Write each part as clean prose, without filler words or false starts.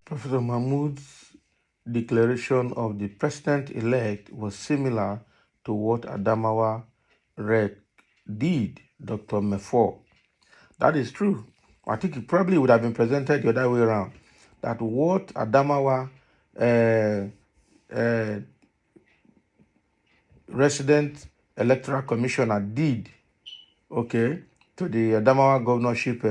Professor Mahmoud's declaration of the president-elect was similar to what Adamawa Rek did, Dr. Mefor. That is true. I think it probably would have been presented the other way around. That what Adamawa resident electoral commissioner did, okay, to the Adamawa governorship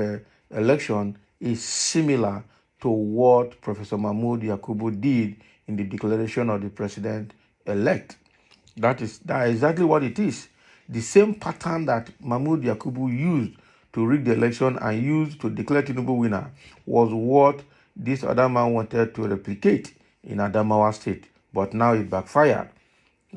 election is similar to what Professor Mahmoud Yakubu did in the declaration of the president-elect. That is exactly what it is. The same pattern that Mahmoud Yakubu used to rig the election and used to declare Tinubu winner was what this other man wanted to replicate in Adamawa State. But now it backfired.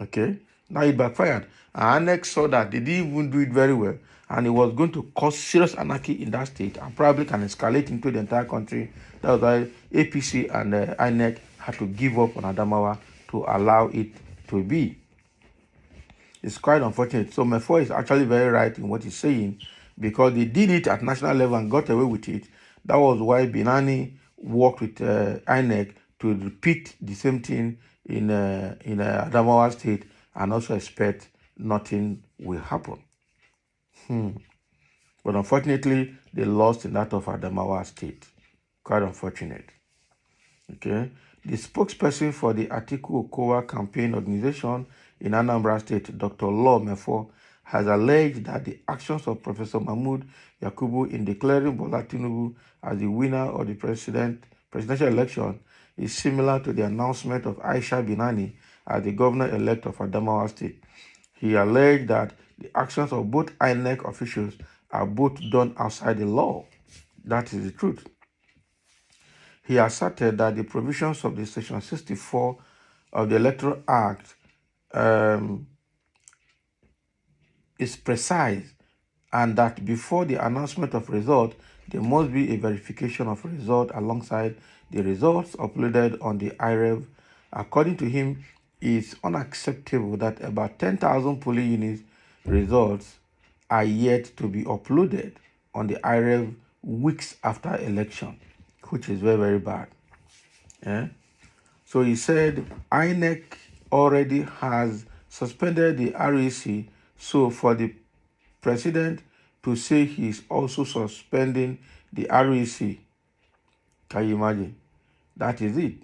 Okay? Now it backfired. And Inec saw that they didn't even do it very well. And it was going to cause serious anarchy in that state and probably can escalate into the entire country. That was why APC and Inec had to give up on Adamawa to allow it to be. It's quite unfortunate. So Mefor is actually very right in what he's saying because they did it at national level and got away with it. That was why Binani worked with Inec to repeat the same thing in Adamawa State and also expect nothing will happen. But unfortunately, they lost in that of Adamawa State. Quite unfortunate. Okay. The spokesperson for the Atiku Okowa campaign organization in Anambra State, Dr. Law Mefor, has alleged that the actions of Professor Mahmoud Yakubu in declaring Bola Tinubu as the winner of the presidential election is similar to the announcement of Aisha Binani as the governor-elect of Adamawa State. He alleged that the actions of both INEC officials are both done outside the law. That is the truth. He asserted that the provisions of the Section 64 of the Electoral Act is precise and that before the announcement of result, there must be a verification of result alongside the results uploaded on the IREV. According to him, it's unacceptable that about 10,000 polling units results are yet to be uploaded on the IREV weeks after election, which is very, very bad. Yeah? So he said INEC already has suspended the REC, so for the president to say he's also suspending the REC, can you imagine? That is it.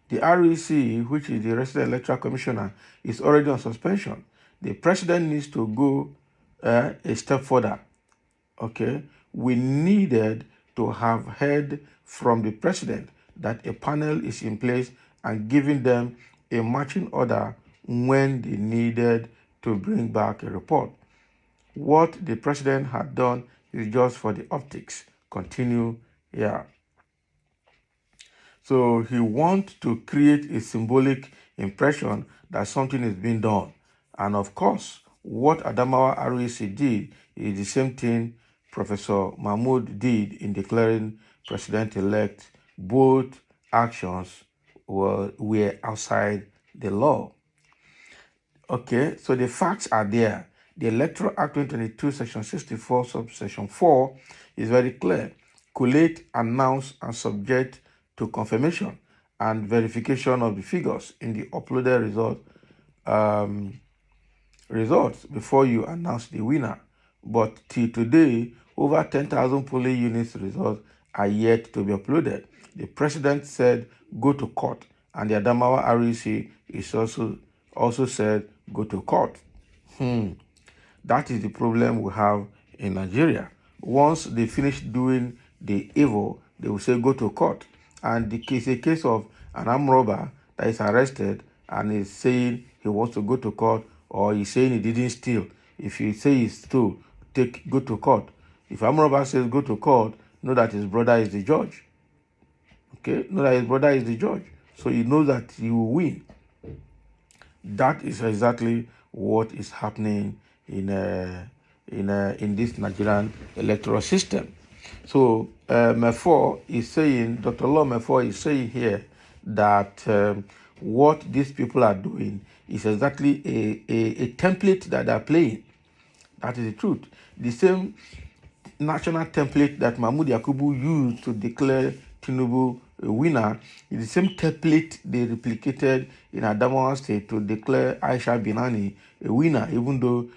The REC, which is the Resident Electoral Commissioner, is already on suspension. The president needs to go a step further. Okay? We needed to have heard from the president that a panel is in place and giving them a marching order when they needed to bring back a report. What the president had done is just for the optics. Continue, yeah. So he wants to create a symbolic impression that something is being done. And of course, what Adamawa REC did is the same thing Professor Mahmoud did in declaring president-elect. Both actions were outside the law. Okay, so the facts are there. The Electoral Act 2022, Section 64, Subsection 4 is very clear. Collate, announce, and subject to confirmation and verification of the figures in the uploaded results before you announce the winner. But till today, over 10,000 polling units results are yet to be uploaded. The president said go to court, and the Adamawa REC is also said go to court. That is the problem we have in Nigeria. Once they finish doing the evil, they will say go to court. And the case, a case of an armed robber that is arrested and is saying he wants to go to court, or he's saying he didn't steal. If you say he stole, go to court. If armed robber says go to court, know that his brother is the judge. Okay, know that his brother is the judge, so he knows that he will win. That is exactly what is happening in this Nigerian electoral system. So Mefor is saying, Dr. Law Mefor is saying here that what these people are doing is exactly a template that they're playing. That is the truth. The same national template that Mahmoud Yakubu used to declare Tinubu a winner is the same template they replicated in Adamawa State to declare Aisha Binani a winner, even though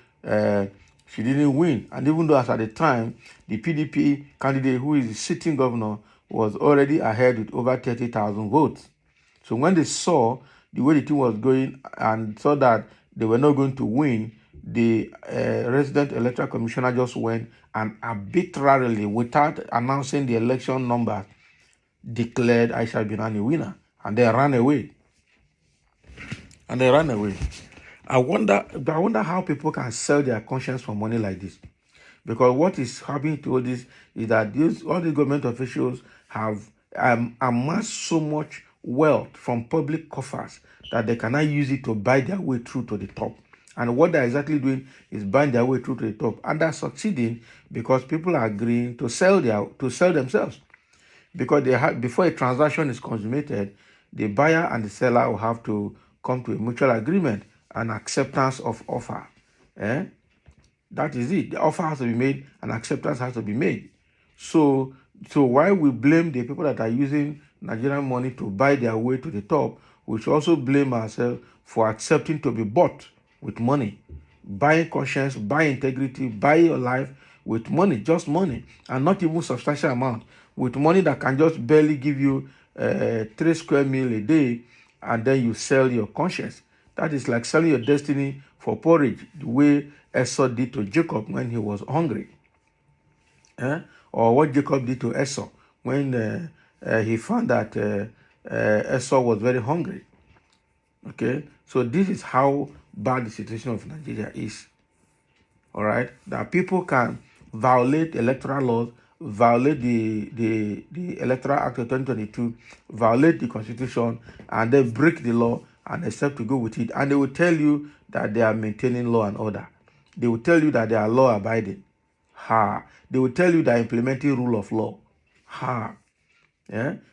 she didn't win. And even though as at the time, the PDP candidate, who is the sitting governor, was already ahead with over 30,000 votes. So when they saw the way the thing was going and saw that they were not going to win, the resident electoral commissioner just went and arbitrarily, without announcing the election number, declared Aisha Binani winner, and they ran away. I wonder how people can sell their conscience for money like this. Because what is happening to all this is that all the government officials have amassed so much wealth from public coffers that they cannot use it to buy their way through to the top. And what they're exactly doing is buying their way through to the top. And they're succeeding because people are agreeing to sell themselves. Because before a transaction is consummated, the buyer and the seller will have to come to a mutual agreement and acceptance of offer. That is it. The offer has to be made and acceptance has to be made. So while we blame the people that are using Nigerian money to buy their way to the top, we should also blame ourselves for accepting to be bought with money. Buy conscience, buy integrity, buy your life with money, just money, and not even substantial amount. With money that can just barely give you 3 square meal a day, and then you sell your conscience. That is like selling your destiny for porridge, the way Esau did to Jacob when he was hungry. Or what Jacob did to Esau when he found that Esau was very hungry. Okay, so this is how bad the situation of Nigeria is. All right, that people can violate electoral laws, violate the Electoral Act of 2022, violate the Constitution, and then break the law and accept to go with it. And they will tell you that they are maintaining law and order. They will tell you that they are law abiding. They will tell you they are implementing rule of law.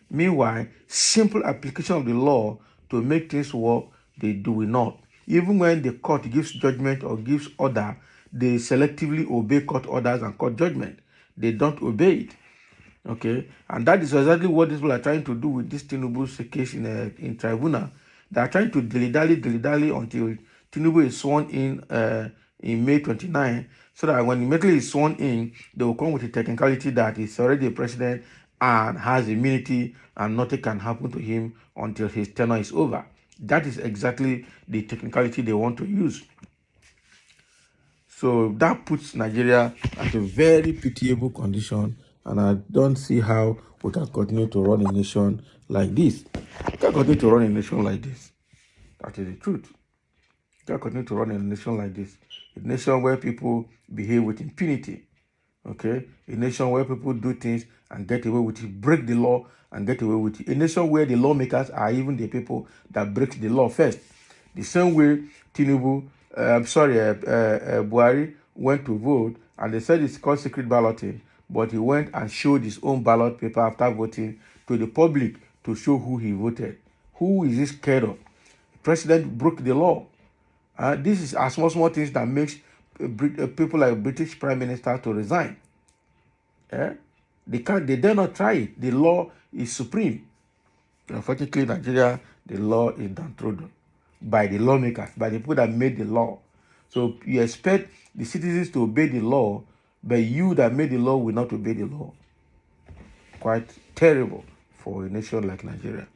Meanwhile, simple application of the law to make things work, they do it not. Even when the court gives judgment or gives order, they selectively obey court orders and court judgment. They don't obey it. Okay, and that is exactly what these people are trying to do with this Tinubu's case in tribunal. They are trying to dilly-dally until Tinubu is sworn in May 29, so that when immediately is sworn in, they will come with a technicality that he's already a president and has immunity and nothing can happen to him until his tenure is over. That is exactly the technicality they want to use. So that puts Nigeria at a very pitiable condition, and I don't see how we can continue to run a nation like this. We can continue to run a nation like this. That is the truth. We can continue to run a nation like this. A nation where people behave with impunity. Okay? A nation where people do things and get away with it, break the law and get away with it. A nation where the lawmakers are even the people that break the law first. The same way Buhari went to vote and they said it's called secret balloting, but he went and showed his own ballot paper after voting to the public to show who he voted. Who is he scared of? The president broke the law. This is a small things that makes people like British Prime Minister to resign. They dare not try it. The law is supreme. Unfortunately, Nigeria, the law is downtrodden by the lawmakers, by the people that made the law. So you expect the citizens to obey the law, but you that made the law will not obey the law. Quite terrible for a nation like Nigeria.